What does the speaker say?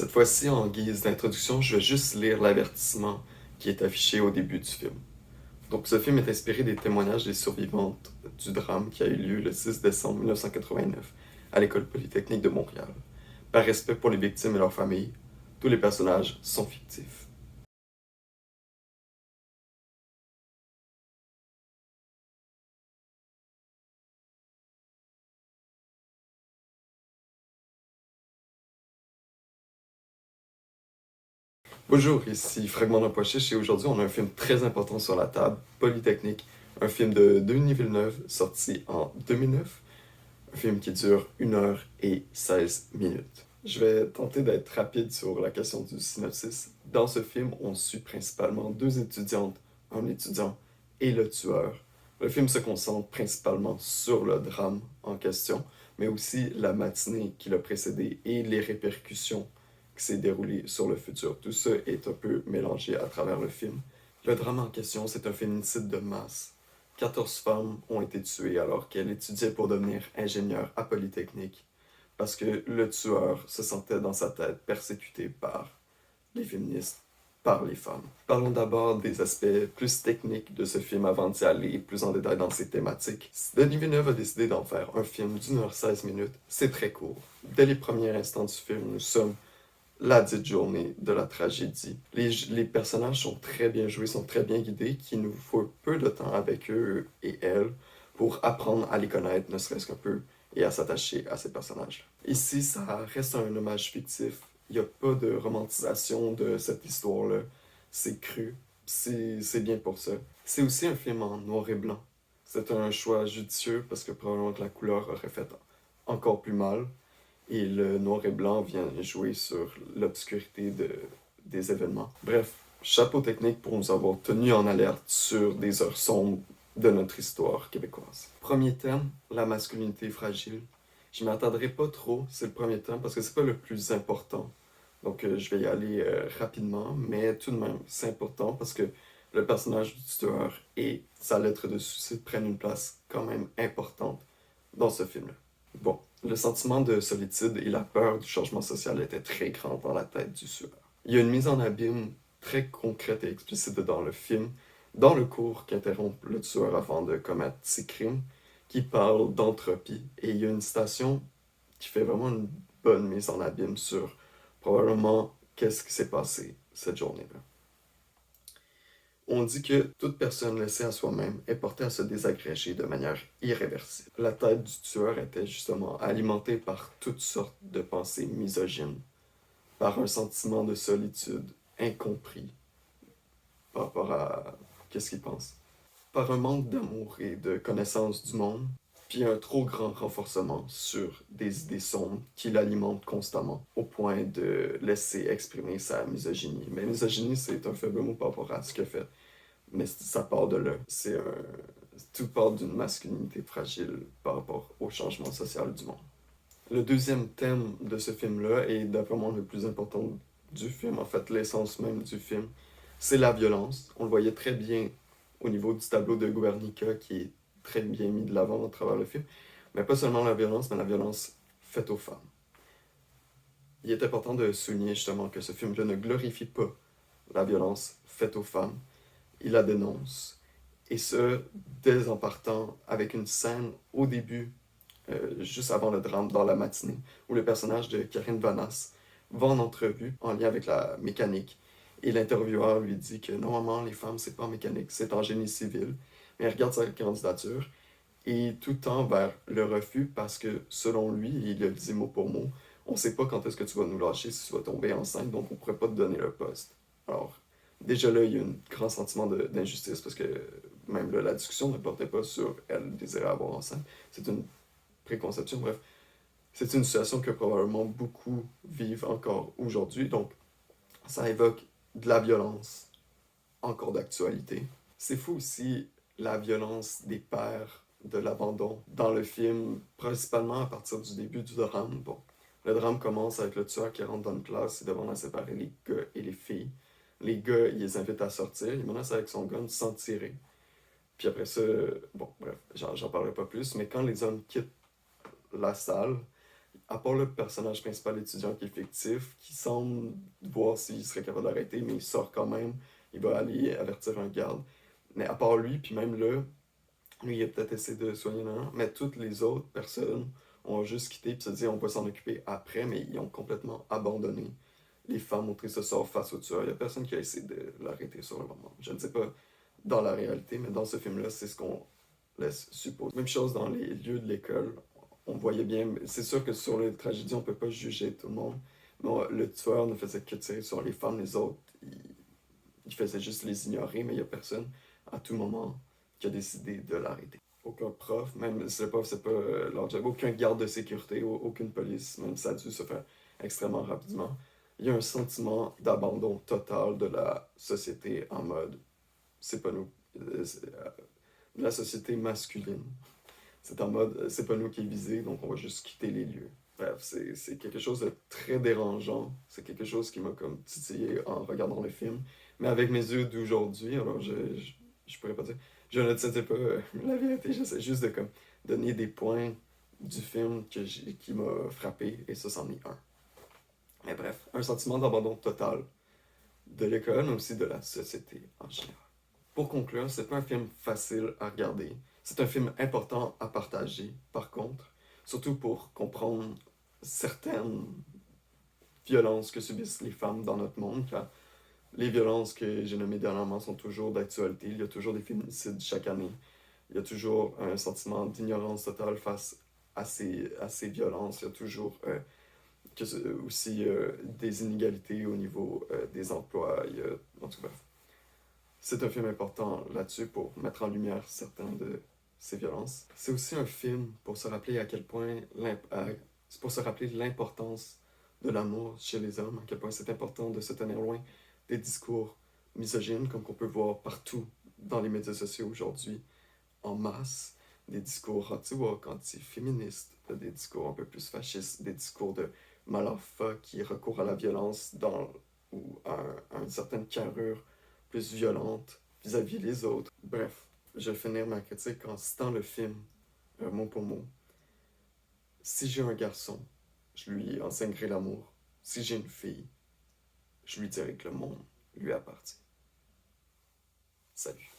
Cette fois-ci, en guise d'introduction, je vais juste lire l'avertissement qui est affiché au début du film. Donc, ce film est inspiré des témoignages des survivantes du drame qui a eu lieu le 6 décembre 1989 à l'École polytechnique de Montréal. Par respect pour les victimes et leurs familles, tous les personnages sont fictifs. Bonjour, ici Fragment d'un Pois-Chiche et aujourd'hui on a un film très important sur la table, Polytechnique, un film de Denis Villeneuve sorti en 2009, un film qui dure 1 h et 16 minutes. Je vais tenter d'être rapide sur la question du synopsis. Dans ce film, on suit principalement deux étudiantes, un étudiant et le tueur. Le film se concentre principalement sur le drame en question, mais aussi la matinée qui l'a précédé et les répercussions qui s'est déroulées sur le futur. Tout ça est un peu mélangé à travers le film. Le drame en question, c'est un féminicide de masse. 14 femmes ont été tuées alors qu'elles étudiaient pour devenir ingénieurs à Polytechnique parce que le tueur se sentait dans sa tête persécuté par les féministes, par les femmes. Parlons d'abord des aspects plus techniques de ce film avant d'y aller plus en détail dans ses thématiques. Denis Villeneuve a décidé d'en faire un film d'1 h 16 minutes. C'est très court. Dès les premiers instants du film, nous sommes la dite journée de la tragédie. Les personnages sont très bien joués, sont très bien guidés, qu'il nous faut peu de temps avec eux et elles pour apprendre à les connaître, ne serait-ce qu'un peu, et à s'attacher à ces personnages. Ici, ça reste un hommage fictif. Il n'y a pas de romantisation de cette histoire-là. C'est cru. C'est bien pour ça. C'est aussi un film en noir et blanc. C'est un choix judicieux parce que probablement que la couleur aurait fait encore plus mal. Et le noir et blanc vient jouer sur l'obscurité des événements. Bref, chapeau technique pour nous avoir tenus en alerte sur des heures sombres de notre histoire québécoise. Premier thème, la masculinité fragile. Je ne m'attarderai pas trop, c'est le premier thème, parce que c'est pas le plus important. Donc je vais y aller rapidement, mais tout de même, c'est important parce que le personnage du tuteur et sa lettre de suicide prennent une place quand même importante dans ce film-là. Bon, le sentiment de solitude et la peur du changement social étaient très grands dans la tête du tueur. Il y a une mise en abîme très concrète et explicite dans le film, dans le cours qu'interrompt le tueur avant de commettre ses crimes, qui parle d'entropie. Et il y a une citation qui fait vraiment une bonne mise en abîme sur probablement qu'est-ce qui s'est passé cette journée-là. On dit que toute personne laissée à soi-même est portée à se désagréger de manière irréversible. La tête du tueur était justement alimentée par toutes sortes de pensées misogynes, par un sentiment de solitude incompris par rapport à qu'est-ce qu'il pense, par un manque d'amour et de connaissance du monde, puis un trop grand renforcement sur des idées sombres qui l'alimentent constamment, au point de laisser exprimer sa misogynie. Mais misogynie, c'est un faible mot par rapport à ce qu'il fait. Mais ça part de là. Tout part d'une masculinité fragile par rapport au changement social du monde. Le deuxième thème de ce film-là, et d'après moi le plus important du film, en fait l'essence même du film, c'est la violence. On le voyait très bien au niveau du tableau de Guernica qui est très bien mis de l'avant à travers le film. Mais pas seulement la violence, mais la violence faite aux femmes. Il est important de souligner justement que ce film-là ne glorifie pas la violence faite aux femmes, il la dénonce. Et ce, dès en partant avec une scène au début, juste avant le drame, dans la matinée, où le personnage de Karine Vanasse va en entrevue en lien avec la mécanique. Et l'intervieweur lui dit que normalement, les femmes, c'est pas en mécanique, c'est en génie civil. Mais elle regarde sa candidature et tout tend vers le refus parce que, selon lui, il le dit mot pour mot, on sait pas quand est-ce que tu vas nous lâcher si tu vas tomber enceinte, donc on pourrait pas te donner le poste. Alors, déjà là, il y a un grand sentiment d'injustice parce que même là, la discussion ne portait pas sur elle désirer avoir enceinte. C'est une préconception, bref. C'est une situation que probablement beaucoup vivent encore aujourd'hui. Donc, ça évoque de la violence encore d'actualité. C'est fou aussi la violence des pères de l'abandon dans le film, principalement à partir du début du drame. Bon, le drame commence avec le tueur qui rentre dans une classe et demande à séparer les gars et les filles. Les gars, il les invite à sortir, il menace avec son gun sans tirer. Puis après ça, bon, bref, j'en parlerai pas plus, mais quand les hommes quittent la salle, À part le personnage principal étudiant qui est fictif, qui semble voir s'il serait capable d'arrêter, mais il sort quand même, il va aller avertir un garde. Mais à part lui, puis même là, lui, il a peut-être essayé de soigner l'un, mais toutes les autres personnes ont juste quitté puis se dit on va s'en occuper après, mais ils ont complètement abandonné les femmes au ce sort face au tueur. Il n'y a personne qui a essayé de l'arrêter sur le moment. Je ne sais pas dans la réalité, mais dans ce film-là, c'est ce qu'on laisse supposer. Même chose dans les lieux de l'école. On voyait bien, c'est sûr que sur les tragédies, on peut pas juger tout le monde. Mais le tueur ne faisait que tirer sur les femmes, les autres, il faisait juste les ignorer, mais il n'y a personne à tout moment qui a décidé de l'arrêter. Aucun prof, même si le prof, c'est pas leur job, aucun garde de sécurité, aucune police, même ça a dû se faire extrêmement rapidement. Il y a un sentiment d'abandon total de la société en mode c'est pas nous. La société masculine. C'est en mode c'est pas nous qui est visé, donc on va juste quitter les lieux. Bref, c'est quelque chose de très dérangeant. C'est quelque chose qui m'a comme titillé en regardant le film. Mais avec mes yeux d'aujourd'hui, alors je pourrais pas dire. Je ne sais pas la vérité, j'essaie juste de comme donner des points du film qui m'a frappé, et ça, c'en est un. Mais bref, un sentiment d'abandon total de l'école, mais aussi de la société en général. Pour conclure, c'est pas un film facile à regarder. C'est un film important à partager, par contre, surtout pour comprendre certaines violences que subissent les femmes dans notre monde, car les violences que j'ai nommées dernièrement sont toujours d'actualité. Il y a toujours des féminicides chaque année. Il y a toujours un sentiment d'ignorance totale face à ces violences. Il y a toujours aussi des inégalités au niveau des emplois. En tout cas, c'est un film important là-dessus pour mettre en lumière certaines de ces violences. C'est aussi un film pour se rappeler à quel point c'est pour se rappeler l'importance de l'amour chez les hommes, à quel point c'est important de se tenir loin des discours misogynes, comme qu'on peut voir partout dans les médias sociaux aujourd'hui, en masse, des discours anti-woke, anti-féministes, des discours un peu plus fascistes, des discours de mal-alpha qui recourent à la violence ou à une certaine carrure plus violente vis-à-vis les autres. Bref, je vais finir ma critique en citant le film, mot pour mot. Si j'ai un garçon, je lui enseignerai l'amour. Si j'ai une fille, je lui dirai que le monde lui appartient. Salut.